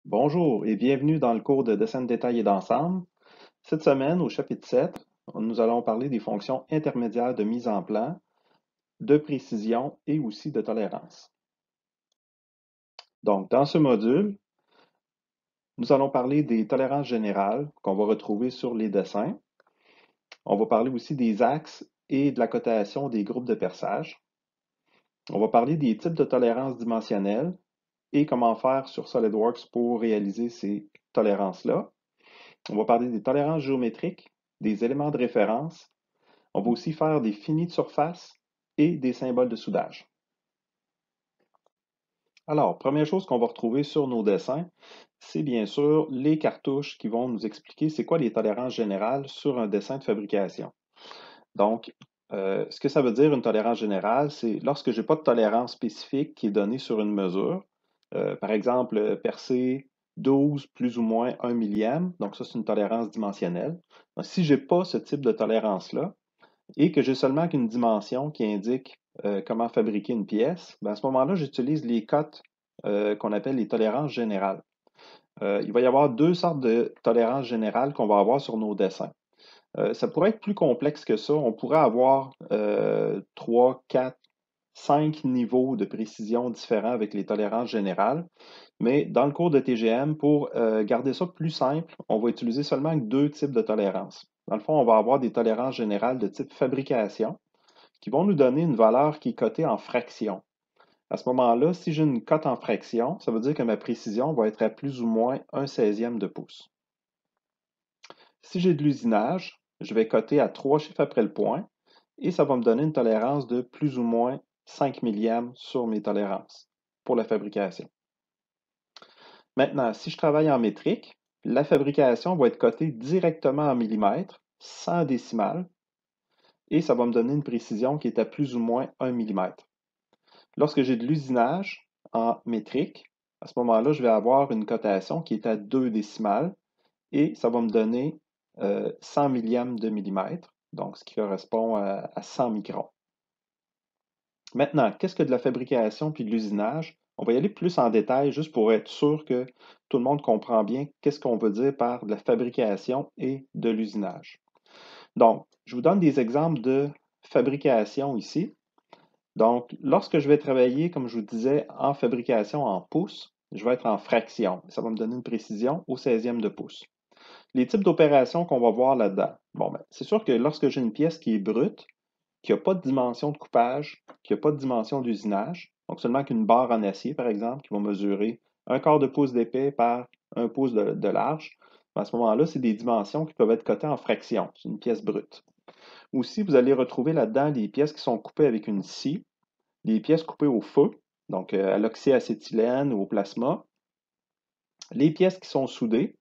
Bonjour et bienvenue dans le cours de dessin de détail et d'ensemble. Cette semaine, au chapitre 7, nous allons parler des fonctions intermédiaires de mise en plan, de précision et aussi de tolérance. Donc, dans ce module, nous allons parler des tolérances générales qu'on va retrouver sur les dessins. On va parler aussi des axes et de la cotation des groupes de perçage. On va parler des types de tolérances dimensionnelles et comment faire sur SolidWorks pour réaliser ces tolérances-là. On va parler des tolérances géométriques, des éléments de référence. On va aussi faire des finis de surface et des symboles de soudage. Alors, première chose qu'on va retrouver sur nos dessins, c'est bien sûr les cartouches qui vont nous expliquer c'est quoi les tolérances générales sur un dessin de fabrication. Donc, ce que ça veut dire une tolérance générale, c'est lorsque je n'ai pas de tolérance spécifique qui est donnée sur une mesure. Par exemple, percer 12 plus ou moins 1 millième, donc ça c'est une tolérance dimensionnelle. Donc, si je n'ai pas ce type de tolérance-là et que j'ai seulement qu'une dimension qui indique comment fabriquer une pièce, ben, à ce moment-là, j'utilise les cotes qu'on appelle les tolérances générales. Il va y avoir deux sortes de tolérances générales qu'on va avoir sur nos dessins. Ça pourrait être plus complexe que ça. On pourrait avoir 3, 4, 5 niveaux de précision différents avec les tolérances générales. Mais dans le cours de TGM, pour garder ça plus simple, on va utiliser seulement deux types de tolérances. Dans le fond, on va avoir des tolérances générales de type fabrication qui vont nous donner une valeur qui est cotée en fraction. À ce moment-là, si j'ai une cote en fraction, ça veut dire que ma précision va être à plus ou moins 1/16e de pouce. Si j'ai de l'usinage, je vais coter à 3 chiffres après le point et ça va me donner une tolérance de plus ou moins 5 millièmes sur mes tolérances pour la fabrication. Maintenant, si je travaille en métrique, la fabrication va être cotée directement en millimètres, sans décimales, et ça va me donner une précision qui est à plus ou moins 1 millimètre. Lorsque j'ai de l'usinage en métrique, à ce moment-là, je vais avoir une cotation qui est à 2 décimales et ça va me donner 100 millièmes de millimètre, donc ce qui correspond à 100 microns. Maintenant, qu'est-ce que de la fabrication puis de l'usinage? On va y aller plus en détail juste pour être sûr que tout le monde comprend bien qu'est-ce qu'on veut dire par de la fabrication et de l'usinage. Donc, je vous donne des exemples de fabrication ici. Donc, lorsque je vais travailler, comme je vous disais, en fabrication en pouces, je vais être en fraction. Ça va me donner une précision au 16e de pouce. Les types d'opérations qu'on va voir là-dedans. Bon, ben, c'est sûr que lorsque j'ai une pièce qui est brute, qui n'a pas de dimension de coupage, qui n'a pas de dimension d'usinage, donc seulement qu'une barre en acier, par exemple, qui va mesurer un quart de pouce d'épais par un pouce de large, ben, à ce moment-là, c'est des dimensions qui peuvent être cotées en fractions. C'est une pièce brute. Aussi, vous allez retrouver là-dedans des pièces qui sont coupées avec une scie, des pièces coupées au feu, donc à l'oxyacétylène ou au plasma, les pièces qui sont soudées,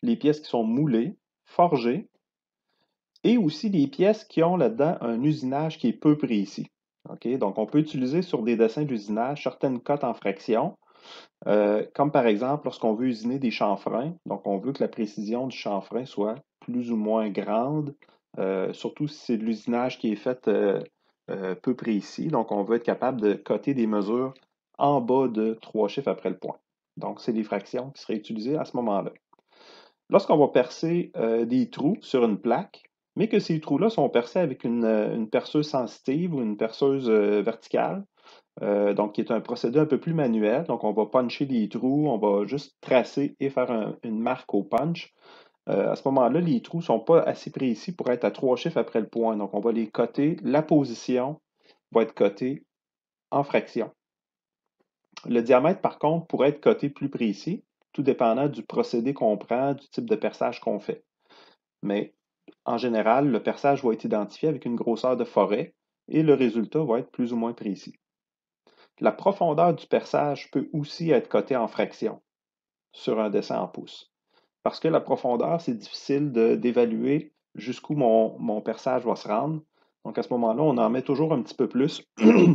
les pièces qui sont moulées, forgées, et aussi des pièces qui ont là-dedans un usinage qui est peu précis. OK? Donc, on peut utiliser sur des dessins d'usinage certaines cotes en fractions, comme par exemple lorsqu'on veut usiner des chanfreins. Donc, on veut que la précision du chanfrein soit plus ou moins grande, surtout si c'est de l'usinage qui est fait peu précis. Donc, on veut être capable de coter des mesures en bas de 3 chiffres après le point. Donc, c'est des fractions qui seraient utilisées à ce moment-là. Lorsqu'on va percer des trous sur une plaque, mais que ces trous-là sont percés avec une perceuse sensitive ou une perceuse verticale, donc qui est un procédé un peu plus manuel. Donc, on va puncher des trous, on va juste tracer et faire une marque au punch. À ce moment-là, les trous ne sont pas assez précis pour être à 3 chiffres après le point. Donc, on va les coter. La position va être cotée en fractions. Le diamètre, par contre, pourrait être coté plus précis, tout dépendant du procédé qu'on prend, du type de perçage qu'on fait. Mais en général, le perçage va être identifié avec une grosseur de forêt et le résultat va être plus ou moins précis. La profondeur du perçage peut aussi être cotée en fractions sur un dessin en pouces. Parce que la profondeur, c'est difficile d'évaluer jusqu'où mon perçage va se rendre. Donc à ce moment-là, on en met toujours un petit peu plus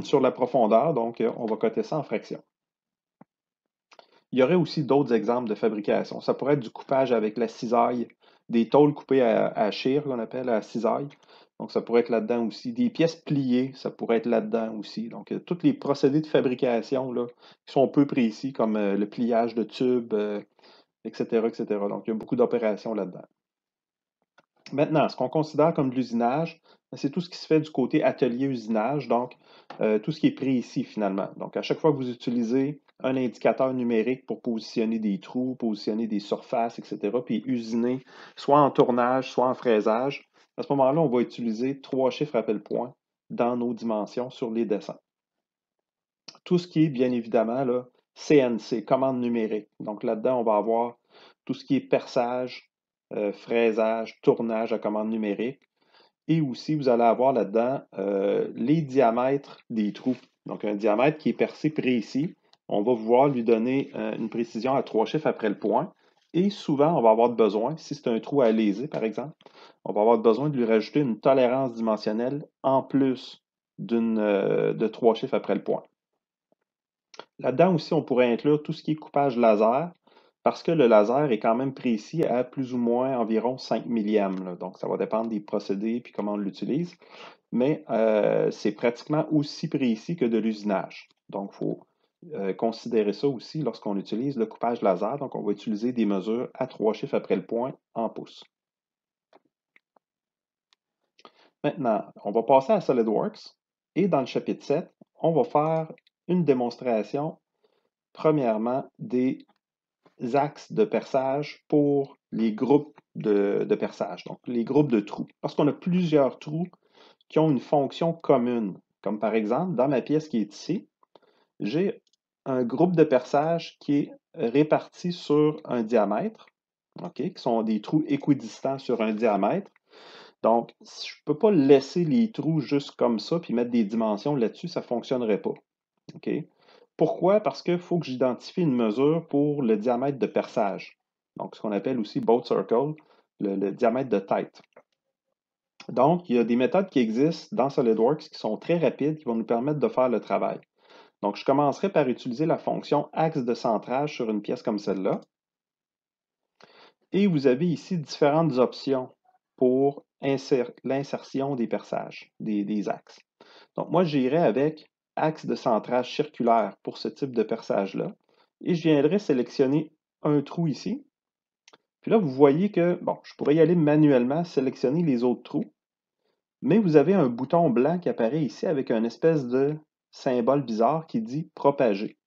sur la profondeur, donc on va coter ça en fractions. Il y aurait aussi d'autres exemples de fabrication. Ça pourrait être du coupage avec la cisaille, des tôles coupées à shear qu'on appelle à cisaille. Donc, ça pourrait être là-dedans aussi. Des pièces pliées, ça pourrait être là-dedans aussi. Donc, tous les procédés de fabrication là, qui sont peu précis, comme le pliage de tubes, etc., etc. Donc, il y a beaucoup d'opérations là-dedans. Maintenant, ce qu'on considère comme de l'usinage, c'est tout ce qui se fait du côté atelier-usinage, donc tout ce qui est pris ici finalement. Donc, à chaque fois que vous utilisez un indicateur numérique pour positionner des trous, positionner des surfaces, etc., puis usiner soit en tournage, soit en fraisage, à ce moment-là, on va utiliser 3 chiffres appel-point dans nos dimensions sur les dessins. Tout ce qui est, bien évidemment, là, CNC, commande numérique. Donc là-dedans, on va avoir tout ce qui est perçage, fraisage, tournage à commande numérique. Et aussi, vous allez avoir là-dedans les diamètres des trous. Donc, un diamètre qui est percé précis, on va pouvoir lui donner une précision à 3 chiffres après le point. Et souvent, on va avoir besoin, si c'est un trou à léser, par exemple, on va avoir besoin de lui rajouter une tolérance dimensionnelle en plus de 3 chiffres après le point. Là-dedans aussi, on pourrait inclure tout ce qui est coupage laser, parce que le laser est quand même précis à plus ou moins environ 5 millièmes. Là. Donc, ça va dépendre des procédés et comment on l'utilise. Mais c'est pratiquement aussi précis que de l'usinage. Donc, il faut considérer ça aussi lorsqu'on utilise le coupage laser. Donc, on va utiliser des mesures à 3 chiffres après le point en pouces. Maintenant, on va passer à SolidWorks. Et dans le chapitre 7, on va faire une démonstration, premièrement, des axes de perçage pour les groupes de perçage, donc les groupes de trous. Parce qu'on a plusieurs trous qui ont une fonction commune, comme par exemple, dans ma pièce qui est ici, j'ai un groupe de perçage qui est réparti sur un diamètre, qui sont des trous équidistants sur un diamètre. Donc, je ne peux pas laisser les trous juste comme ça puis mettre des dimensions là-dessus, ça ne fonctionnerait pas. OK? Pourquoi? Parce qu'il faut que j'identifie une mesure pour le diamètre de perçage. Donc, ce qu'on appelle aussi boat circle, le diamètre de tête. Donc, il y a des méthodes qui existent dans SolidWorks qui sont très rapides, qui vont nous permettre de faire le travail. Donc, je commencerai par utiliser la fonction axe de centrage sur une pièce comme celle-là. Et vous avez ici différentes options pour l'insertion des perçages, des axes. Donc, moi, j'irai avec axe de centrage circulaire pour ce type de perçage-là. Et je viendrai sélectionner un trou ici. Puis là, vous voyez que, bon, je pourrais y aller manuellement, sélectionner les autres trous. Mais vous avez un bouton blanc qui apparaît ici avec une espèce de symbole bizarre qui dit propager.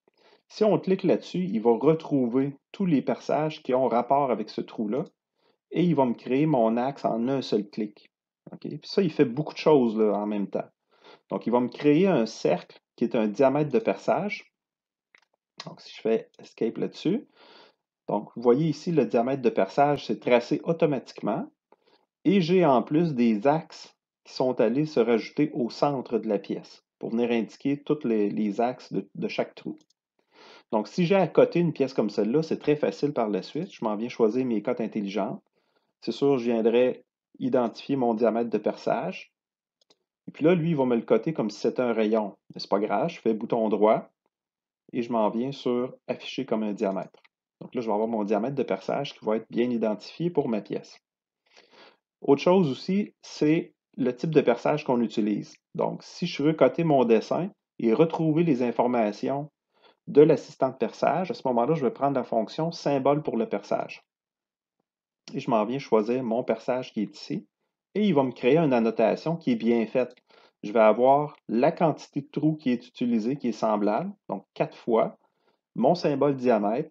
Si on clique là-dessus, il va retrouver tous les perçages qui ont rapport avec ce trou-là et il va me créer mon axe en un seul clic. Okay? Puis ça, il fait beaucoup de choses là, en même temps. Donc, il va me créer un cercle qui est un diamètre de perçage. Donc, si je fais Escape là-dessus, donc vous voyez ici le diamètre de perçage, c'est tracé automatiquement. Et j'ai en plus des axes qui sont allés se rajouter au centre de la pièce pour venir indiquer tous les axes de chaque trou. Donc, si j'ai à côté une pièce comme celle-là, c'est très facile par la suite. Je m'en viens choisir mes cotes intelligentes. C'est sûr, je viendrai identifier mon diamètre de perçage. Et puis là, lui, il va me le coter comme si c'était un rayon. Mais c'est pas grave, je fais bouton droit et je m'en viens sur afficher comme un diamètre. Donc là, je vais avoir mon diamètre de perçage qui va être bien identifié pour ma pièce. Autre chose aussi, c'est le type de perçage qu'on utilise. Donc, si je veux coter mon dessin et retrouver les informations de l'assistant de perçage, à ce moment-là, je vais prendre la fonction symbole pour le perçage. Et je m'en viens choisir mon perçage qui est ici. Et il va me créer une annotation qui est bien faite. Je vais avoir la quantité de trous qui est utilisée, qui est semblable, donc 4 fois, mon symbole diamètre,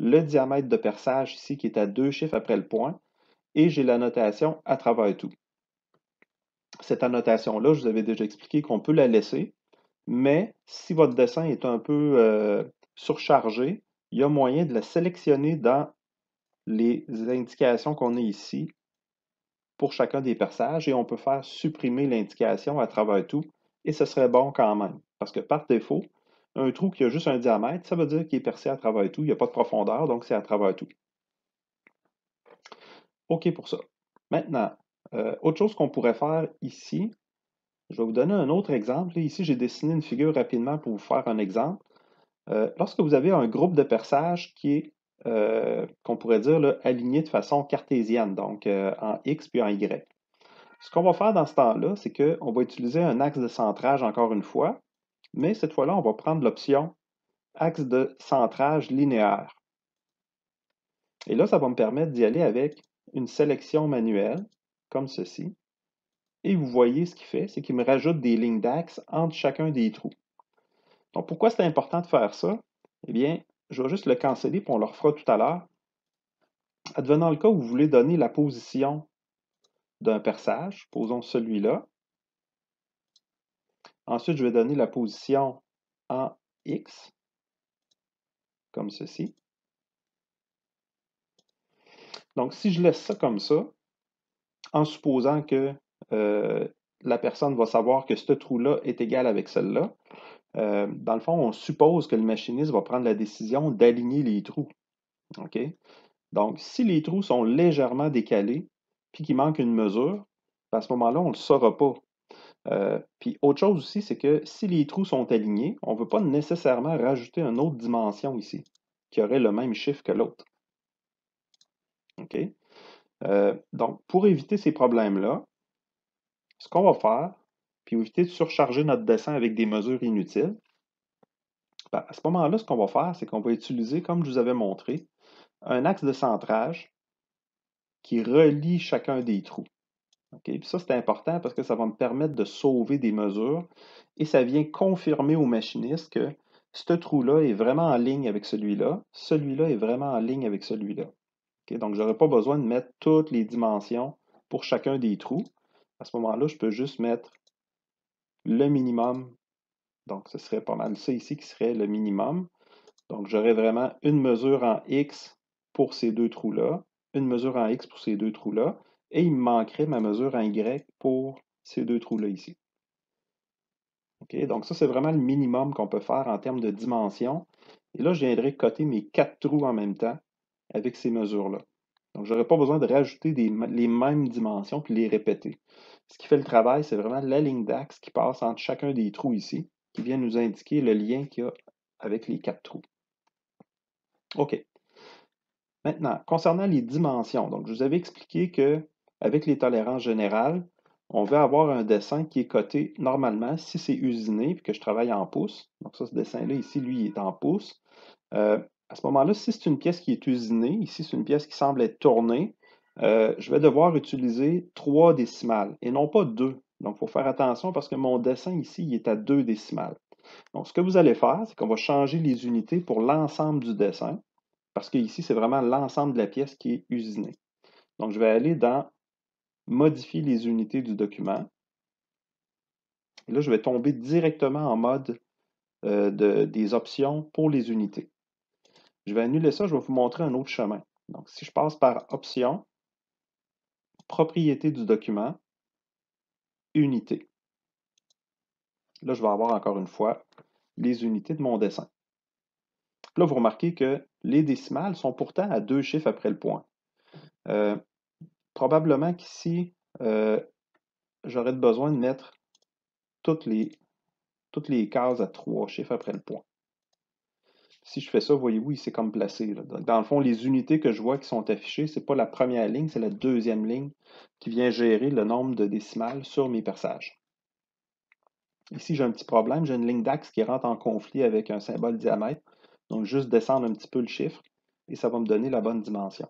le diamètre de perçage ici qui est à 2 chiffres après le point, et j'ai l'annotation à travers tout. Cette annotation-là, je vous avais déjà expliqué qu'on peut la laisser, mais si votre dessin est un peu surchargé, il y a moyen de la sélectionner dans les indications qu'on a ici pour chacun des perçages et on peut faire supprimer l'indication à travers tout et ce serait bon quand même. Parce que par défaut, un trou qui a juste un diamètre, ça veut dire qu'il est percé à travers tout, il n'y a pas de profondeur, donc c'est à travers tout. OK pour ça. Maintenant, autre chose qu'on pourrait faire ici, je vais vous donner un autre exemple. Ici, j'ai dessiné une figure rapidement pour vous faire un exemple. Lorsque vous avez un groupe de perçage qui est, qu'on pourrait dire, là, aligné de façon cartésienne, donc en X puis en Y. Ce qu'on va faire dans ce temps-là, c'est qu'on va utiliser un axe de centrage encore une fois, mais cette fois-là, on va prendre l'option axe de centrage linéaire. Et là, ça va me permettre d'y aller avec une sélection manuelle, comme ceci. Et vous voyez ce qu'il fait, c'est qu'il me rajoute des lignes d'axe entre chacun des trous. Donc, pourquoi c'est important de faire ça? Eh bien, je vais juste le canceller, puis on le refera tout à l'heure. Advenant le cas où vous voulez donner la position d'un perçage, posons celui-là. Ensuite, je vais donner la position en X, comme ceci. Donc, si je laisse ça comme ça, en supposant que la personne va savoir que ce trou-là est égal avec celle-là, dans le fond, on suppose que le machiniste va prendre la décision d'aligner les trous. OK? Donc, si les trous sont légèrement décalés, puis qu'il manque une mesure, à ce moment-là, on ne le saura pas. Puis autre chose aussi, c'est que si les trous sont alignés, on ne veut pas nécessairement rajouter une autre dimension ici, qui aurait le même chiffre que l'autre. OK? Donc, pour éviter ces problèmes-là, ce qu'on va faire, puis éviter de surcharger notre dessin avec des mesures inutiles, ben, à ce moment-là, ce qu'on va faire, c'est qu'on va utiliser, comme je vous avais montré, un axe de centrage qui relie chacun des trous. Okay? Puis ça, c'est important parce que ça va me permettre de sauver des mesures et ça vient confirmer au machiniste que ce trou-là est vraiment en ligne avec celui-là est vraiment en ligne avec celui-là. Okay? Donc, je n'aurai pas besoin de mettre toutes les dimensions pour chacun des trous. À ce moment-là, je peux juste mettre le minimum. Donc, ce serait pas mal ça ici qui serait le minimum. Donc, j'aurais vraiment une mesure en X pour ces deux trous-là, une mesure en X pour ces deux trous-là, et il me manquerait ma mesure en Y pour ces deux trous-là ici. OK? Donc, ça, c'est vraiment le minimum qu'on peut faire en termes de dimension. Et là, je viendrai coter mes 4 trous en même temps avec ces mesures-là. Donc, je n'aurai pas besoin de rajouter les mêmes dimensions puis les répéter. Ce qui fait le travail, c'est vraiment la ligne d'axe qui passe entre chacun des trous ici, qui vient nous indiquer le lien qu'il y a avec les 4 trous. OK. Maintenant, concernant les dimensions, donc je vous avais expliqué qu'avec les tolérances générales, on veut avoir un dessin qui est coté normalement si c'est usiné et que je travaille en pouces. Donc ça, ce dessin-là, ici, lui, il est en pouces. À ce moment-là, si c'est une pièce qui est usinée, ici, c'est une pièce qui semble être tournée, je vais devoir utiliser 3 décimales et non pas 2. Donc, il faut faire attention parce que mon dessin ici, il est à 2 décimales. Donc, ce que vous allez faire, c'est qu'on va changer les unités pour l'ensemble du dessin. Parce que ici, c'est vraiment l'ensemble de la pièce qui est usinée. Donc, je vais aller dans Modifier les unités du document. Et là, je vais tomber directement en mode des options pour les unités. Je vais annuler ça, je vais vous montrer un autre chemin. Donc, si je passe par Options, Propriétés du document, Unités. Là, je vais avoir encore une fois les unités de mon dessin. Là, vous remarquez que les décimales sont pourtant à 2 chiffres après le point. Probablement qu'ici, j'aurais besoin de mettre toutes les cases à 3 chiffres après le point. Si je fais ça, voyez-vous, il s'est comme placé. Là. Dans le fond, les unités que je vois qui sont affichées, ce n'est pas la première ligne, c'est la deuxième ligne qui vient gérer le nombre de décimales sur mes perçages. Ici, j'ai un petit problème, j'ai une ligne d'axe qui rentre en conflit avec un symbole diamètre. Donc, juste descendre un petit peu le chiffre et ça va me donner la bonne dimension.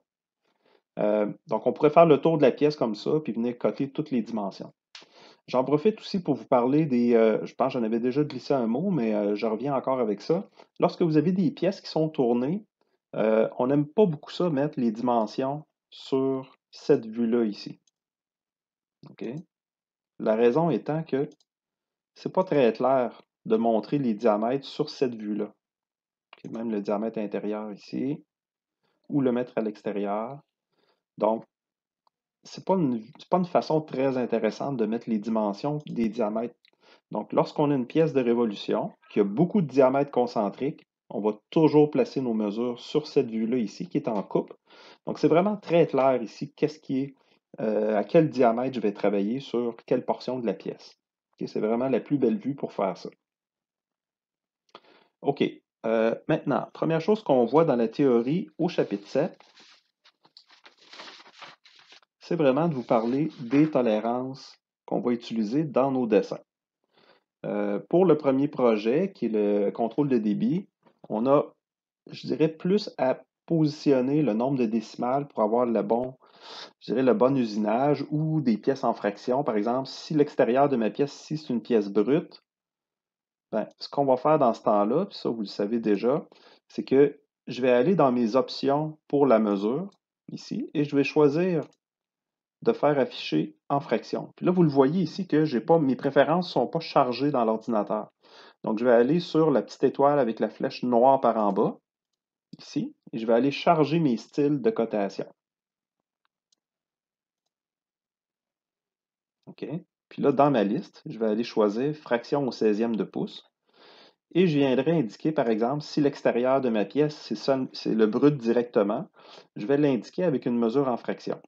Donc, on pourrait faire le tour de la pièce comme ça, puis venir coter toutes les dimensions. J'en profite aussi pour vous parler je pense que j'en avais déjà glissé un mot, mais je reviens encore avec ça. Lorsque vous avez des pièces qui sont tournées, on n'aime pas beaucoup ça, mettre les dimensions sur cette vue-là ici. OK? La raison étant que c'est pas très clair de montrer les diamètres sur cette vue-là. Okay? Même le diamètre intérieur ici, ou le mettre à l'extérieur. Donc, c'est pas une façon très intéressante de mettre les dimensions des diamètres. Donc, lorsqu'on a une pièce de révolution qui a beaucoup de diamètres concentriques, on va toujours placer nos mesures sur cette vue-là ici, qui est en coupe. Donc, c'est vraiment très clair ici à quel diamètre je vais travailler sur quelle portion de la pièce. Okay, c'est vraiment la plus belle vue pour faire ça. OK. Maintenant, première chose qu'on voit dans la théorie au chapitre 7, c'est vraiment de vous parler des tolérances qu'on va utiliser dans nos dessins. Pour le premier projet, qui est le contrôle de débit, on a, je dirais, plus à positionner le nombre de décimales pour avoir je dirais, le bon usinage ou des pièces en fraction. Par exemple, si l'extérieur de ma pièce, si c'est une pièce brute, ben, ce qu'on va faire dans ce temps-là, puis ça vous le savez déjà, c'est que je vais aller dans mes options pour la mesure, ici, et je vais choisir de faire afficher en fraction. Puis là, vous le voyez ici que mes préférences ne sont pas chargées dans l'ordinateur. Donc, je vais aller sur la petite étoile avec la flèche noire par en bas, ici, et je vais aller charger mes styles de cotation. OK? Puis là, dans ma liste, je vais aller choisir fraction au 16e de pouce. Et je viendrai indiquer, par exemple, si l'extérieur de ma pièce, c'est le brut directement, je vais l'indiquer avec une mesure en fraction.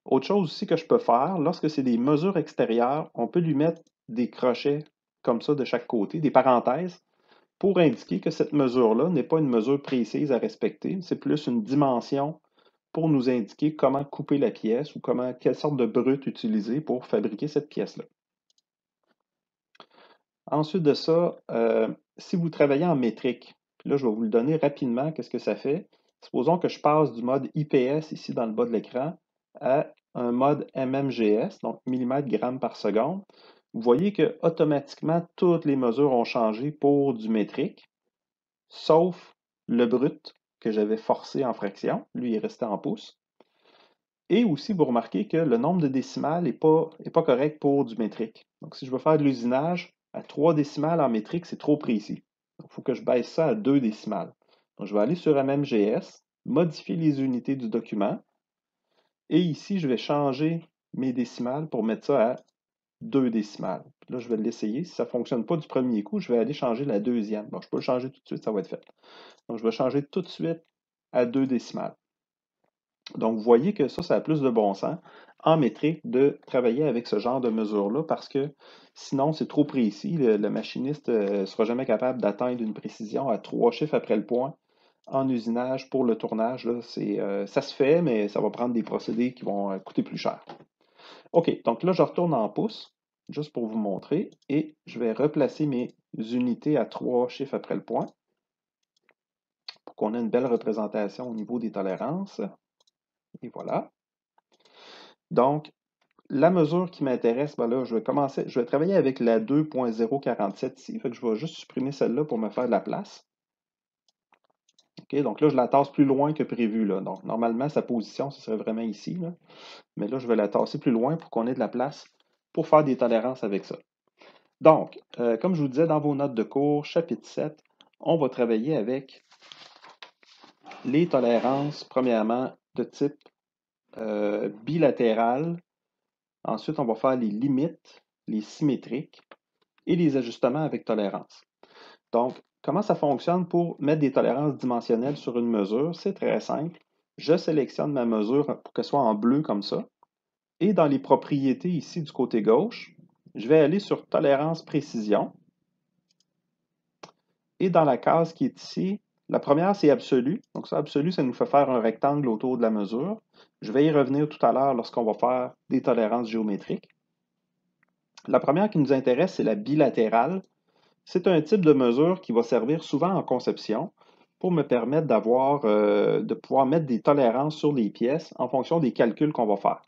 Autre chose aussi que je peux faire, lorsque c'est des mesures extérieures, on peut lui mettre des crochets comme ça de chaque côté, des parenthèses, pour indiquer que cette mesure-là n'est pas une mesure précise à respecter, c'est plus une dimension pour nous indiquer comment couper la pièce ou quelle sorte de brut utiliser pour fabriquer cette pièce-là. Ensuite de ça, si vous travaillez en métrique, puis là, je vais vous le donner rapidement, qu'est-ce que ça fait? Supposons que je passe du mode IPS, ici dans le bas de l'écran, à un mode MMGS, donc millimètres grammes par seconde. Vous voyez que automatiquement, toutes les mesures ont changé pour du métrique, sauf le brut que j'avais forcé en fraction. Lui, il est resté en pouces. Et aussi, vous remarquez que le nombre de décimales n'est pas correct pour du métrique. Donc, si je veux faire de l'usinage, à 3 décimales en métrique, c'est trop précis. Donc, il faut que je baisse ça à 2 décimales. Donc, je vais aller sur MMGS, modifier les unités du document, et ici, je vais changer mes décimales pour mettre ça à 2 décimales. Puis là, je vais l'essayer. Si ça ne fonctionne pas du premier coup, je vais aller changer la deuxième. Bon, je peux le changer tout de suite, ça va être fait. Donc, je vais changer tout de suite à 2 décimales. Donc, vous voyez que ça a plus de bon sens en métrique de travailler avec ce genre de mesure-là parce que sinon, c'est trop précis. Le machiniste ne sera jamais capable d'atteindre une précision à 3 chiffres après le point en usinage pour le tournage. Là, ça se fait, mais ça va prendre des procédés qui vont coûter plus cher. OK, donc là, je retourne en pouces, juste pour vous montrer, et je vais replacer mes unités à 3 chiffres après le point pour qu'on ait une belle représentation au niveau des tolérances. Et voilà. Donc, la mesure qui m'intéresse, ben là, je vais travailler avec la 2.047 ici. Fait que je vais juste supprimer celle-là pour me faire de la place. OK, donc là, je la tasse plus loin que prévu, là. Donc, normalement, sa position, ce serait vraiment ici, là. Mais là, je vais la tasser plus loin pour qu'on ait de la place pour faire des tolérances avec ça. Donc, comme je vous disais dans vos notes de cours, chapitre 7, on va travailler avec les tolérances, premièrement, de type bilatéral. Ensuite, on va faire les limites, les symétriques et les ajustements avec tolérance. Donc, comment ça fonctionne pour mettre des tolérances dimensionnelles sur une mesure? C'est très simple. Je sélectionne ma mesure pour qu'elle soit en bleu comme ça. Et dans les propriétés ici du côté gauche, je vais aller sur tolérance précision. Et dans la case qui est ici, la première, c'est absolu. Donc ça, absolu, ça nous fait faire un rectangle autour de la mesure. Je vais y revenir tout à l'heure lorsqu'on va faire des tolérances géométriques. La première qui nous intéresse, c'est la bilatérale. C'est un type de mesure qui va servir souvent en conception pour me permettre de pouvoir mettre des tolérances sur les pièces en fonction des calculs qu'on va faire.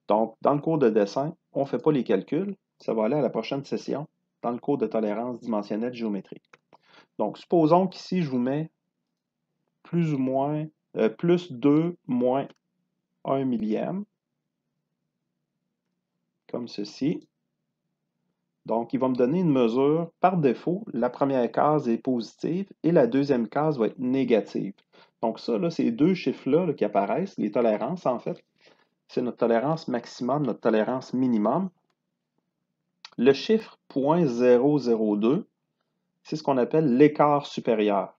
Donc, dans le cours de dessin, on ne fait pas les calculs. Ça va aller à la prochaine session dans le cours de tolérance dimensionnelle géométrique. Donc, supposons qu'ici, je vous mets plus ou moins, plus 2 moins 1 millième, comme ceci. Donc, il va me donner une mesure. Par défaut, la première case est positive et la deuxième case va être négative. Donc ça, là, ces deux chiffres-là là, qui apparaissent, les tolérances en fait, c'est notre tolérance maximum, notre tolérance minimum. Le chiffre 0.002, c'est ce qu'on appelle l'écart supérieur.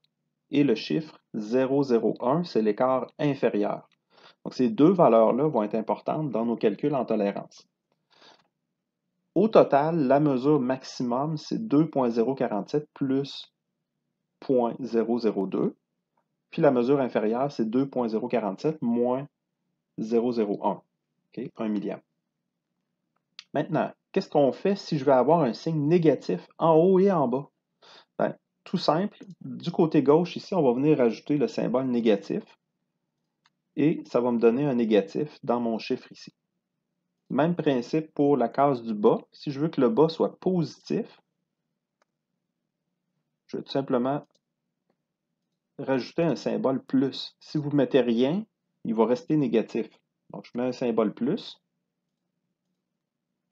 Et le chiffre 0,01, c'est l'écart inférieur. Donc ces deux valeurs-là vont être importantes dans nos calculs en tolérance. Au total, la mesure maximum, c'est 2.047 plus 0.002. Puis la mesure inférieure, c'est 2.047 moins 0,01. OK, 1 millième. Maintenant, qu'est-ce qu'on fait si je vais avoir un signe négatif en haut et en bas? Ben, tout simple, du côté gauche ici, on va venir ajouter le symbole négatif et ça va me donner un négatif dans mon chiffre ici. Même principe pour la case du bas. Si je veux que le bas soit positif, je vais tout simplement rajouter un symbole plus. Si vous ne mettez rien, il va rester négatif. Donc, je mets un symbole plus.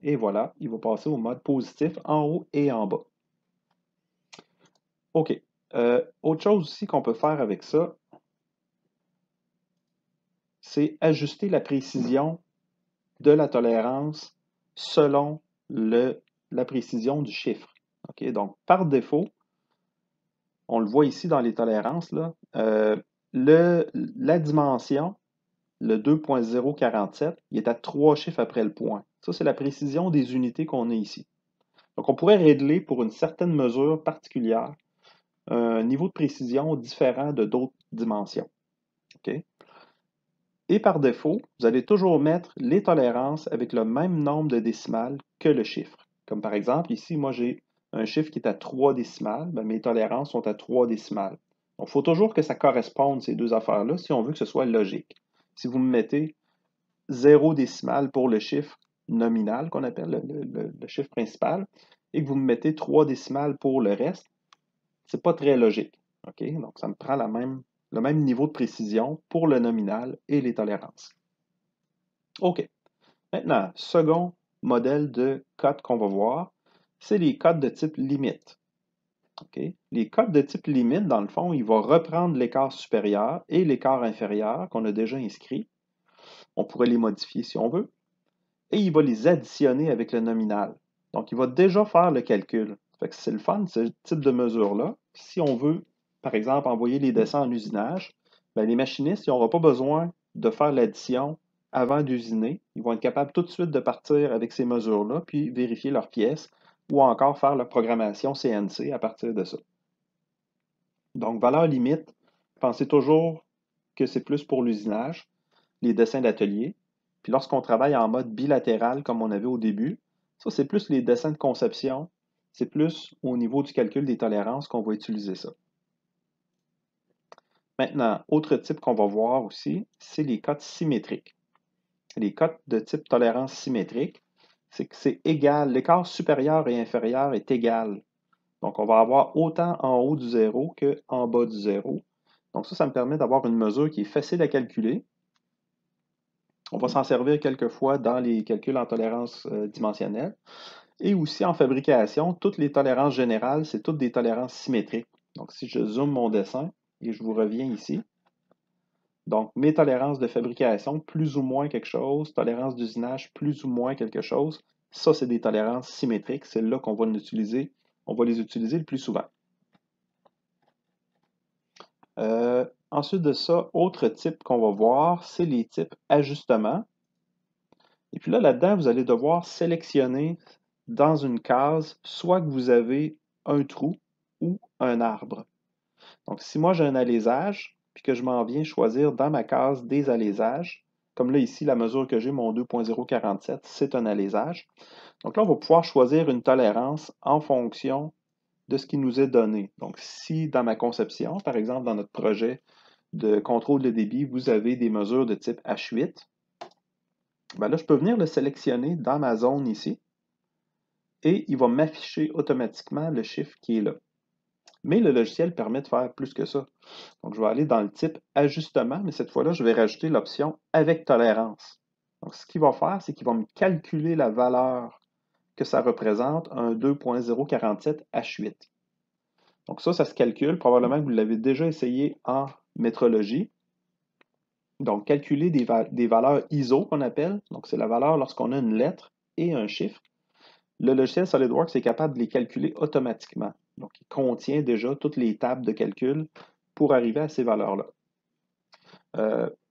Et voilà, il va passer au mode positif en haut et en bas. OK. Autre chose aussi qu'on peut faire avec ça, c'est ajuster la précision de la tolérance selon la précision du chiffre. OK? Donc, par défaut, on le voit ici dans les tolérances, là, la dimension, le 2.047, il est à 3 chiffres après le point. Ça, c'est la précision des unités qu'on a ici. Donc, on pourrait régler pour une certaine mesure particulière un niveau de précision différent de d'autres dimensions. OK? Et par défaut, vous allez toujours mettre les tolérances avec le même nombre de décimales que le chiffre. Comme par exemple, ici, moi, j'ai un chiffre qui est à 3 décimales. Bien, mes tolérances sont à 3 décimales. Donc, il faut toujours que ça corresponde, ces deux affaires-là, si on veut que ce soit logique. Si vous me mettez 0 décimales pour le chiffre nominal, qu'on appelle le chiffre principal, et que vous me mettez 3 décimales pour le reste, c'est pas très logique. OK? Donc, ça me prend le même niveau de précision pour le nominal et les tolérances. OK. Maintenant, second modèle de code qu'on va voir, c'est les codes de type limite. OK? Les codes de type limite, dans le fond, il va reprendre l'écart supérieur et l'écart inférieur qu'on a déjà inscrit. On pourrait les modifier si on veut. Et il va les additionner avec le nominal. Donc, il va déjà faire le calcul. Fait que c'est le fun, ce type de mesure-là. Si on veut, par exemple, envoyer les dessins en usinage, bien, les machinistes n'auront pas besoin de faire l'addition avant d'usiner. Ils vont être capables tout de suite de partir avec ces mesures-là, puis vérifier leurs pièces, ou encore faire leur programmation CNC à partir de ça. Donc, valeur limite, pensez toujours que c'est plus pour l'usinage, les dessins d'atelier. Puis lorsqu'on travaille en mode bilatéral, comme on avait au début, ça, c'est plus les dessins de conception. C'est plus au niveau du calcul des tolérances qu'on va utiliser ça. Maintenant, autre type qu'on va voir aussi, c'est les cotes symétriques. Les cotes de type tolérance symétrique, c'est que c'est égal, l'écart supérieur et inférieur est égal. Donc, on va avoir autant en haut du zéro qu'en bas du zéro. Donc ça me permet d'avoir une mesure qui est facile à calculer. On va s'en servir quelquefois dans les calculs en tolérance dimensionnelle. Et aussi en fabrication, toutes les tolérances générales, c'est toutes des tolérances symétriques. Donc, si je zoome mon dessin et je vous reviens ici, donc mes tolérances de fabrication, plus ou moins quelque chose, tolérance d'usinage, plus ou moins quelque chose, ça, c'est des tolérances symétriques. C'est là qu'on va les utiliser. On va les utiliser le plus souvent. Ensuite de ça, autre type qu'on va voir, c'est les types ajustements. Et puis là-dedans, vous allez devoir sélectionner dans une case, soit que vous avez un trou ou un arbre. Donc, si moi j'ai un alésage, puis que je m'en viens choisir dans ma case des alésages, comme là ici, la mesure que j'ai, mon 2.047, c'est un alésage. Donc là, on va pouvoir choisir une tolérance en fonction de ce qui nous est donné. Donc, si dans ma conception, par exemple dans notre projet de contrôle de débit, vous avez des mesures de type H8, ben là, je peux venir le sélectionner dans ma zone ici et il va m'afficher automatiquement le chiffre qui est là. Mais le logiciel permet de faire plus que ça. Donc, je vais aller dans le type ajustement, mais cette fois-là, je vais rajouter l'option avec tolérance. Donc, ce qu'il va faire, c'est qu'il va me calculer la valeur que ça représente, un 2.047 H8. Donc, ça se calcule. Probablement que vous l'avez déjà essayé en métrologie. Donc, calculer des valeurs ISO qu'on appelle. Donc, c'est la valeur lorsqu'on a une lettre et un chiffre. Le logiciel SolidWorks est capable de les calculer automatiquement. Donc, il contient déjà toutes les tables de calcul pour arriver à ces valeurs-là.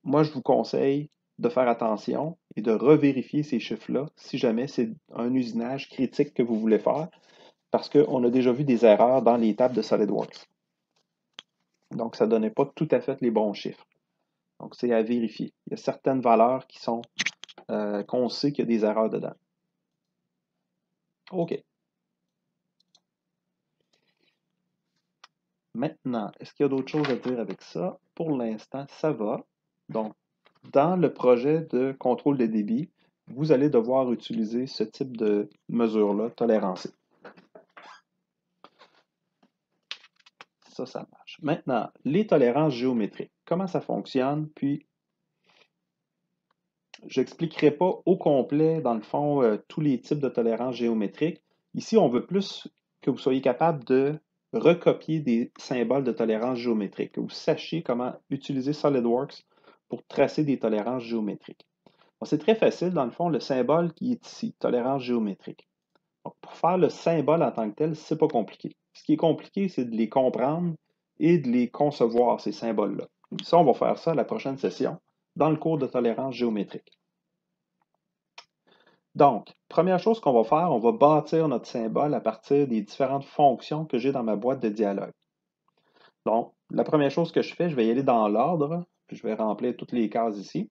Moi, je vous conseille de faire attention et de revérifier ces chiffres-là si jamais c'est un usinage critique que vous voulez faire, parce qu'on a déjà vu des erreurs dans les tables de SolidWorks. Donc, ça ne donnait pas tout à fait les bons chiffres. Donc, c'est à vérifier. Il y a certaines valeurs qui sont qu'on sait qu'il y a des erreurs dedans. OK. Maintenant, est-ce qu'il y a d'autres choses à dire avec ça? Pour l'instant, ça va. Donc, dans le projet de contrôle de débit, vous allez devoir utiliser ce type de mesure-là, tolérance. Ça marche. Maintenant, les tolérances géométriques. Comment ça fonctionne? Puis, je n'expliquerai pas au complet, dans le fond, tous les types de tolérances géométriques. Ici, on veut plus que vous soyez capable de recopier des symboles de tolérance géométrique, que vous sachiez comment utiliser SolidWorks pour tracer des tolérances géométriques. C'est très facile, dans le fond, le symbole qui est ici, tolérance géométrique. Donc, pour faire le symbole en tant que tel, ce n'est pas compliqué. Ce qui est compliqué, c'est de les comprendre et de les concevoir, ces symboles-là. Ça, on va faire ça à la prochaine session, dans le cours de tolérance géométrique. Donc, première chose qu'on va faire, on va bâtir notre symbole à partir des différentes fonctions que j'ai dans ma boîte de dialogue. Donc, la première chose que je fais, je vais y aller dans l'ordre, puis je vais remplir toutes les cases ici.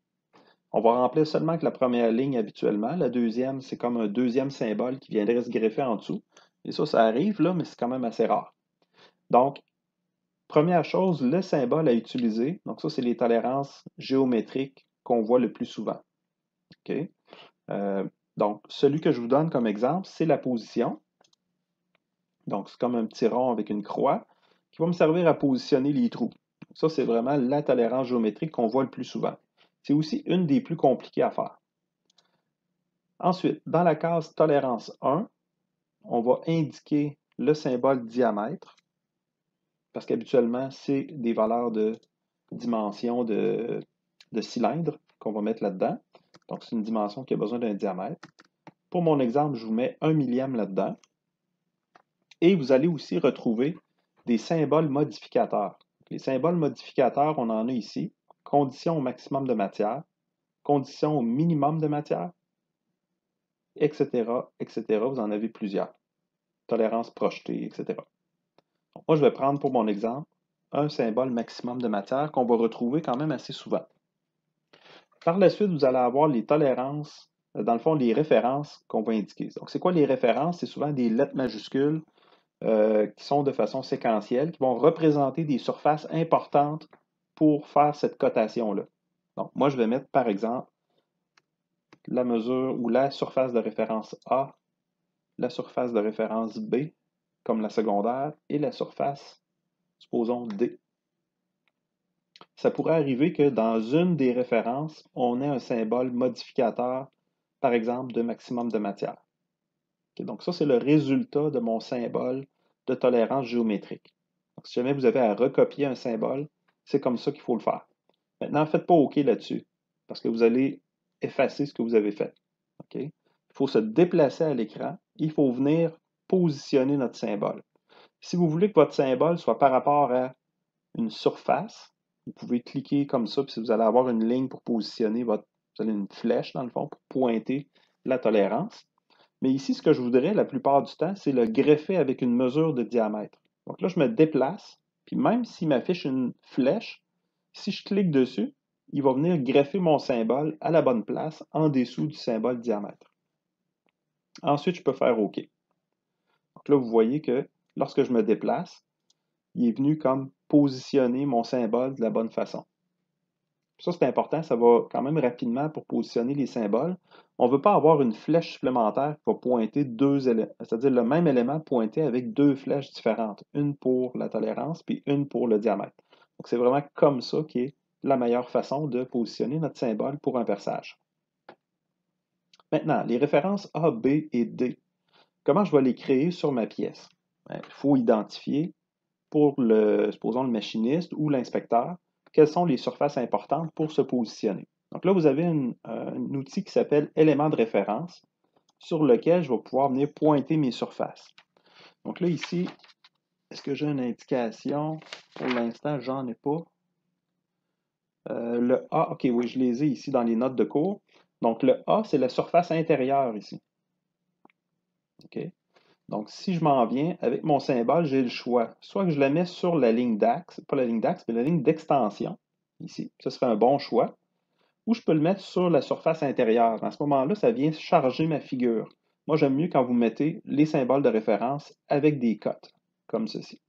On va remplir seulement que la première ligne habituellement. La deuxième, c'est comme un deuxième symbole qui viendrait se greffer en dessous. Et ça arrive là, mais c'est quand même assez rare. Donc, première chose, le symbole à utiliser. Donc, ça, c'est les tolérances géométriques qu'on voit le plus souvent. OK? Donc, celui que je vous donne comme exemple, c'est la position. Donc, c'est comme un petit rond avec une croix qui va me servir à positionner les trous. Ça, c'est vraiment la tolérance géométrique qu'on voit le plus souvent. C'est aussi une des plus compliquées à faire. Ensuite, dans la case tolérance 1, on va indiquer le symbole diamètre, parce qu'habituellement, c'est des valeurs de dimension de cylindre qu'on va mettre là-dedans. Donc, c'est une dimension qui a besoin d'un diamètre. Pour mon exemple, je vous mets 1 millième là-dedans. Et vous allez aussi retrouver des symboles modificateurs. Les symboles modificateurs, on en a ici. Condition au maximum de matière, condition au minimum de matière, etc., etc. Vous en avez plusieurs. Tolérance projetée, etc. Donc, moi, je vais prendre pour mon exemple un symbole maximum de matière qu'on va retrouver quand même assez souvent. Par la suite, vous allez avoir les tolérances, dans le fond, les références qu'on va indiquer. Donc, c'est quoi les références? C'est souvent des lettres majuscules qui sont de façon séquentielle, qui vont représenter des surfaces importantes pour faire cette cotation-là. Donc, moi, je vais mettre, par exemple, la mesure ou la surface de référence A, la surface de référence B, comme la secondaire, et la surface, supposons, D. Ça pourrait arriver que dans une des références, on ait un symbole modificateur, par exemple, de maximum de matière. Okay, donc ça, c'est le résultat de mon symbole de tolérance géométrique. Donc, si jamais vous avez à recopier un symbole, c'est comme ça qu'il faut le faire. Maintenant, ne faites pas OK là-dessus, parce que vous allez effacer ce que vous avez fait. Okay? Il faut se déplacer à l'écran. Il faut venir positionner notre symbole. Si vous voulez que votre symbole soit par rapport à une surface, vous pouvez cliquer comme ça, puis vous allez avoir une ligne pour positionner vous avez une flèche, dans le fond, pour pointer la tolérance. Mais ici, ce que je voudrais la plupart du temps, c'est le greffer avec une mesure de diamètre. Donc là, je me déplace, puis même s'il m'affiche une flèche, si je clique dessus, il va venir greffer mon symbole à la bonne place, en dessous du symbole diamètre. Ensuite, je peux faire OK. Donc là, vous voyez que lorsque je me déplace, il est venu comme positionner mon symbole de la bonne façon. Ça, c'est important, ça va quand même rapidement pour positionner les symboles. On ne veut pas avoir une flèche supplémentaire qui va pointer deux éléments, c'est-à-dire le même élément pointé avec deux flèches différentes, une pour la tolérance puis une pour le diamètre. Donc, c'est vraiment comme ça qui est la meilleure façon de positionner notre symbole pour un perçage. Maintenant, les références A, B et D. Comment je vais les créer sur ma pièce? Il faut identifier pour supposons le machiniste ou l'inspecteur, quelles sont les surfaces importantes pour se positionner. Donc là, vous avez un outil qui s'appelle élément de référence sur lequel je vais pouvoir venir pointer mes surfaces. Donc là, ici, est-ce que j'ai une indication? Pour l'instant, j'en ai pas. Le A, OK, oui, je les ai ici dans les notes de cours. Donc le A, c'est la surface intérieure ici. OK? Donc, si je m'en viens avec mon symbole, j'ai le choix. Soit que je le mets sur la ligne d'axe, pas la ligne d'axe, mais la ligne d'extension, ici. Ce serait un bon choix. ou je peux le mettre sur la surface intérieure. À ce moment-là, ça vient charger ma figure. Moi, j'aime mieux quand vous mettez les symboles de référence avec des cotes, comme ceci.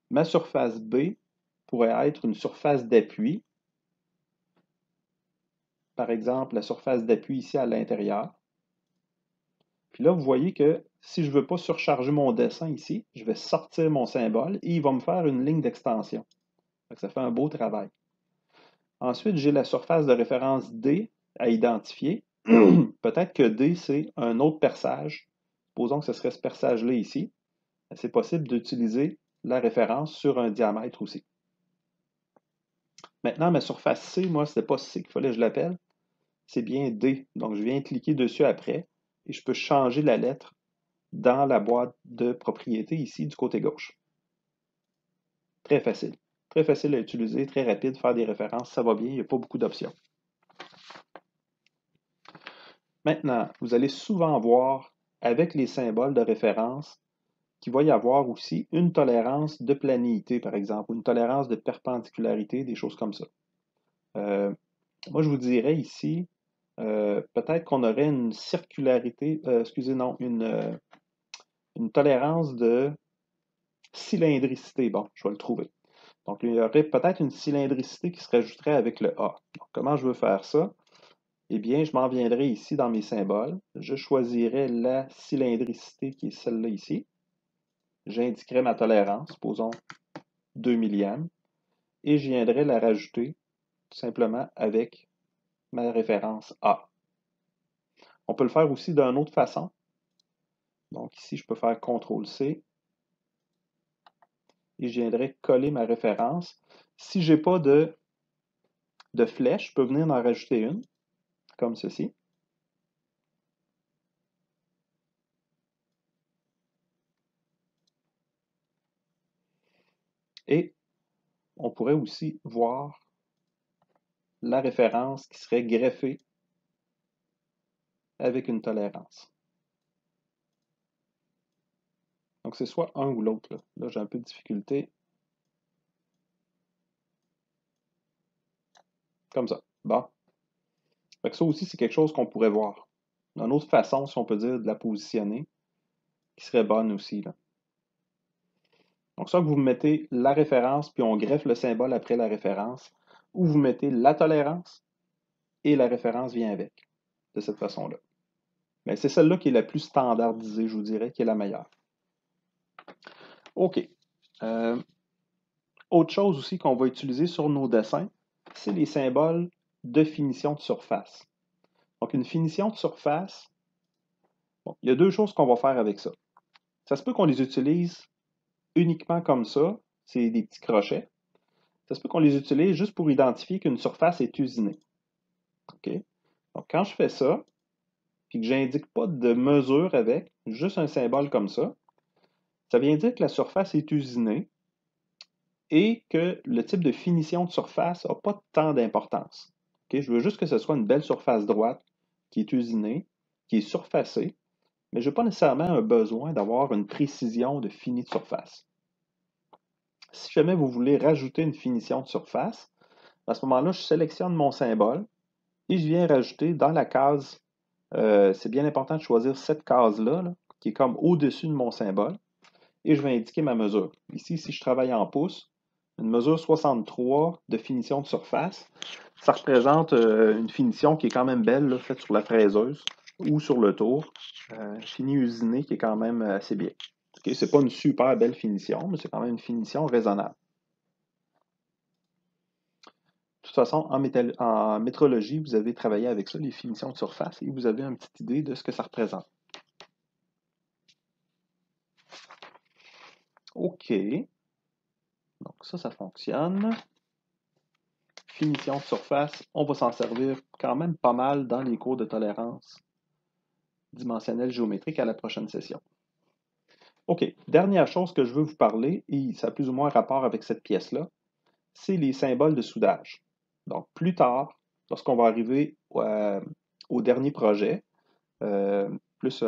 Ma surface B pourrait être une surface d'appui. Par exemple, la surface d'appui ici à l'intérieur. Puis là, vous voyez que si je ne veux pas surcharger mon dessin ici, je vais sortir mon symbole et il va me faire une ligne d'extension. Ça fait un beau travail. Ensuite, j'ai la surface de référence D à identifier. Peut-être que D, c'est un autre perçage. Supposons que ce serait ce perçage-là ici. C'est possible d'utiliser la référence sur un diamètre aussi. Maintenant, ma surface C, moi, ce n'est pas C qu'il fallait que je l'appelle. C'est bien D. Donc, je viens cliquer dessus après et je peux changer la lettre dans la boîte de propriétés ici du côté gauche. Très facile. Très facile à utiliser, très rapide, faire des références, ça va bien, il n'y a pas beaucoup d'options. Maintenant, vous allez souvent voir avec les symboles de référence qu'il va y avoir aussi une tolérance de planéité, par exemple, ou une tolérance de perpendicularité, des choses comme ça. Moi, je vous dirais ici, peut-être qu'on aurait une circularité, une tolérance de cylindricité. Bon, je vais le trouver. Donc, il y aurait peut-être une cylindricité qui se rajouterait avec le A. Donc, comment je veux faire ça? Eh bien, je m'en viendrai ici dans mes symboles. Je choisirai la cylindricité qui est celle-là ici. J'indiquerai ma tolérance, supposons 2 millièmes, et je viendrai la rajouter tout simplement avec ma référence A. On peut le faire aussi d'une autre façon. Donc ici, je peux faire CTRL-C et je viendrai coller ma référence. Si je n'ai pas de flèche, je peux venir en rajouter une, comme ceci. Et on pourrait aussi voir la référence qui serait greffée avec une tolérance. Donc, c'est soit un ou l'autre. Là, j'ai un peu de difficulté. Comme ça. Bon. Fait que ça aussi, c'est quelque chose qu'on pourrait voir. Une autre façon, si on peut dire, de la positionner, qui serait bonne aussi. Là. Donc, soit que vous mettez la référence, puis on greffe le symbole après la référence, ou vous mettez la tolérance, et la référence vient avec, de cette façon-là. Mais c'est celle-là qui est la plus standardisée, je vous dirais, qui est la meilleure. OK. Autre chose aussi qu'on va utiliser sur nos dessins, c'est les symboles de finition de surface. Donc, une finition de surface, bon, il y a deux choses qu'on va faire avec ça. Ça se peut qu'on les utilise uniquement comme ça, c'est des petits crochets. Ça se peut qu'on les utilise juste pour identifier qu'une surface est usinée. OK? Donc, quand je fais ça, puis que j'indique pas de mesure avec, juste un symbole comme ça vient dire que la surface est usinée et que le type de finition de surface n'a pas tant d'importance. Okay? Je veux juste que ce soit une belle surface droite qui est usinée, qui est surfacée, mais je n'ai pas nécessairement un besoin d'avoir une précision de fini de surface. Si jamais vous voulez rajouter une finition de surface, à ce moment-là, je sélectionne mon symbole et je viens rajouter dans la case, c'est bien important de choisir cette case-là, là, qui est comme au-dessus de mon symbole, et je vais indiquer ma mesure. Ici, si je travaille en pouces, une mesure 63 de finition de surface, ça représente une finition qui est quand même belle, là, faite sur la fraiseuse ou sur le tour. Fini usiné qui est quand même assez bien. Okay, ce n'est pas une super belle finition, mais c'est quand même une finition raisonnable. De toute façon, en métrologie, vous avez travaillé avec ça, les finitions de surface, et vous avez une petite idée de ce que ça représente. OK. Donc ça fonctionne. Finition de surface, on va s'en servir quand même pas mal dans les cours de tolérance dimensionnelle géométrique à la prochaine session. OK, dernière chose que je veux vous parler, et ça a plus ou moins rapport avec cette pièce-là, c'est les symboles de soudage. Donc, plus tard, lorsqu'on va arriver au dernier projet, plus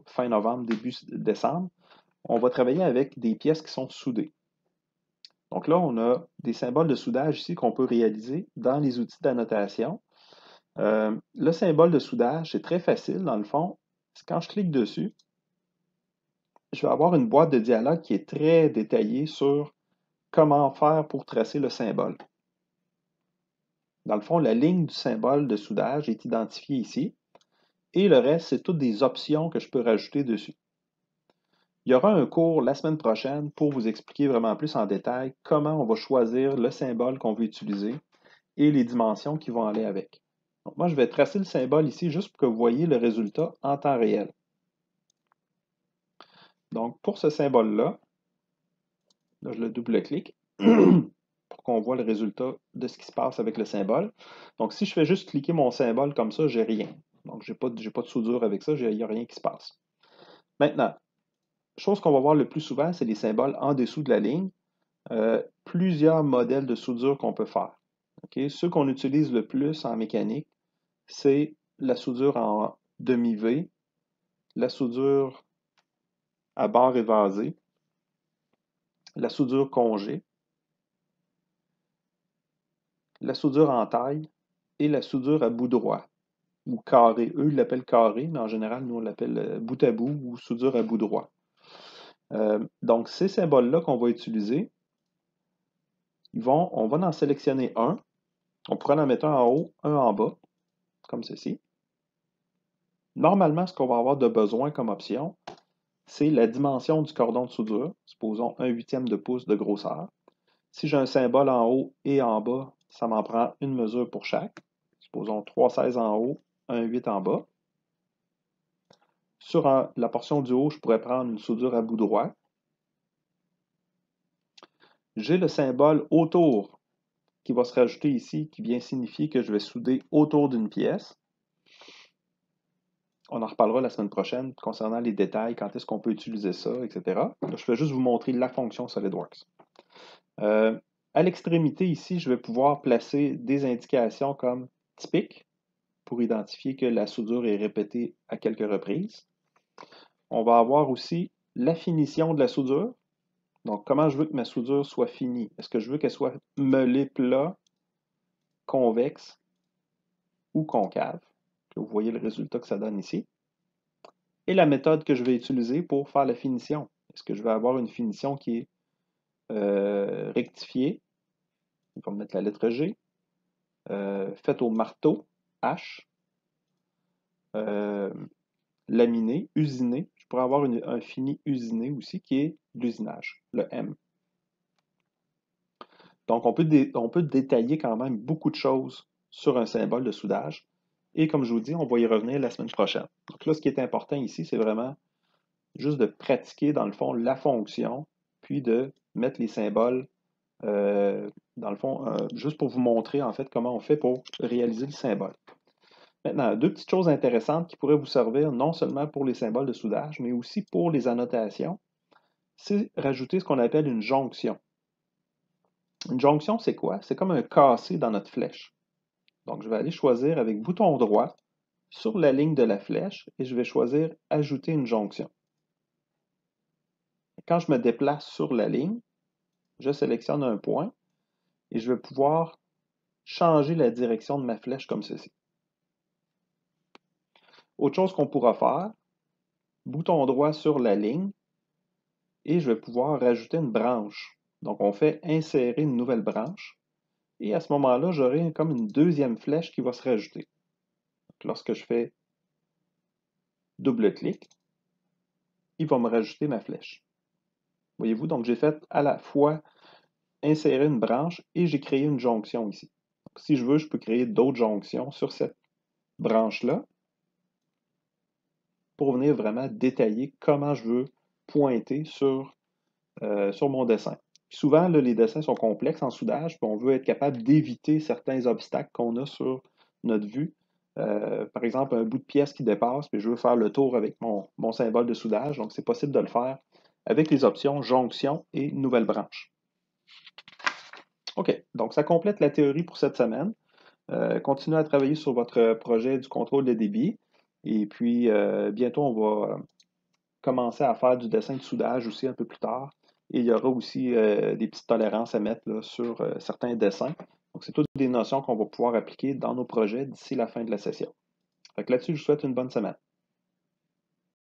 fin novembre, début décembre, on va travailler avec des pièces qui sont soudées. Donc là, on a des symboles de soudage ici qu'on peut réaliser dans les outils d'annotation. Le symbole de soudage, c'est très facile dans le fond. Quand je clique dessus, je vais avoir une boîte de dialogue qui est très détaillée sur comment faire pour tracer le symbole. Dans le fond, la ligne du symbole de soudage est identifiée ici et le reste, c'est toutes des options que je peux rajouter dessus. Il y aura un cours la semaine prochaine pour vous expliquer vraiment plus en détail comment on va choisir le symbole qu'on veut utiliser et les dimensions qui vont aller avec. Donc, moi, je vais tracer le symbole ici juste pour que vous voyez le résultat en temps réel. Donc, pour ce symbole-là, là, je le double-clique pour qu'on voit le résultat de ce qui se passe avec le symbole. Donc, si je fais juste cliquer mon symbole comme ça, j'ai rien. Donc, je n'ai pas de soudure avec ça, il n'y a rien qui se passe. Maintenant, chose qu'on va voir le plus souvent, c'est les symboles en dessous de la ligne. Plusieurs modèles de soudure qu'on peut faire. Okay? Ceux qu'on utilise le plus en mécanique, c'est la soudure en demi-V, la soudure à barre évasée, la soudure congée, la soudure en taille et la soudure à bout droit ou carré. Eux, ils l'appellent carré, mais en général, nous, on l'appelle bout à bout ou soudure à bout droit. Donc, ces symboles-là qu'on va utiliser, on va en sélectionner un. On pourrait en mettre un en haut, un en bas, comme ceci. Normalement, ce qu'on va avoir de besoin comme option, c'est la dimension du cordon de soudure, supposons 1/8 de pouce de grosseur. Si j'ai un symbole en haut et en bas, ça m'en prend une mesure pour chaque. Supposons 3/16 en haut, 1/8 en bas. Sur la portion du haut, je pourrais prendre une soudure à bout droit. J'ai le symbole autour qui va se rajouter ici, qui vient signifier que je vais souder autour d'une pièce. On en reparlera la semaine prochaine concernant les détails, quand est-ce qu'on peut utiliser ça, etc. Là, je vais juste vous montrer la fonction SolidWorks. À l'extrémité ici, je vais pouvoir placer des indications comme typique pour identifier que la soudure est répétée à quelques reprises. On va avoir aussi la finition de la soudure. Donc, comment je veux que ma soudure soit finie? Est-ce que je veux qu'elle soit meulée plat, convexe ou concave? Vous voyez le résultat que ça donne ici. Et la méthode que je vais utiliser pour faire la finition. Est-ce que je vais avoir une finition qui est rectifiée? On va mettre la lettre G. Faite au marteau, H. Laminé, usiné. Je pourrais avoir un fini usiné aussi qui est l'usinage, le M. Donc, on peut détailler quand même beaucoup de choses sur un symbole de soudage. Et comme je vous dis, on va y revenir la semaine prochaine. Donc là, ce qui est important ici, c'est vraiment juste de pratiquer, dans le fond, la fonction, puis de mettre les symboles, dans le fond, juste pour vous montrer, en fait, comment on fait pour réaliser le symbole. Maintenant, deux petites choses intéressantes qui pourraient vous servir non seulement pour les symboles de soudage, mais aussi pour les annotations, c'est rajouter ce qu'on appelle une jonction. Une jonction, c'est quoi? C'est comme un cassé dans notre flèche. Donc, je vais aller choisir avec bouton droit sur la ligne de la flèche et je vais choisir Ajouter une jonction. Quand je me déplace sur la ligne, je sélectionne un point et je vais pouvoir changer la direction de ma flèche comme ceci. Autre chose qu'on pourra faire, bouton droit sur la ligne et je vais pouvoir rajouter une branche. Donc, on fait insérer une nouvelle branche et à ce moment-là, j'aurai comme une deuxième flèche qui va se rajouter. Donc, lorsque je fais double-clic, il va me rajouter ma flèche. Voyez-vous, donc j'ai fait à la fois insérer une branche et j'ai créé une jonction ici. Donc, si je veux, je peux créer d'autres jonctions sur cette branche-là pour venir vraiment détailler comment je veux pointer sur mon dessin. Souvent, là, les dessins sont complexes en soudage, puis on veut être capable d'éviter certains obstacles qu'on a sur notre vue. Par exemple, un bout de pièce qui dépasse, puis je veux faire le tour avec mon symbole de soudage, donc c'est possible de le faire avec les options jonction et nouvelle branche. OK, donc ça complète la théorie pour cette semaine. Continuez à travailler sur votre projet du contrôle de débit. Et puis, bientôt, on va commencer à faire du dessin de soudage aussi un peu plus tard. Et il y aura aussi des petites tolérances à mettre là, sur certains dessins. Donc, c'est toutes des notions qu'on va pouvoir appliquer dans nos projets d'ici la fin de la session. Fait que là-dessus, je vous souhaite une bonne semaine.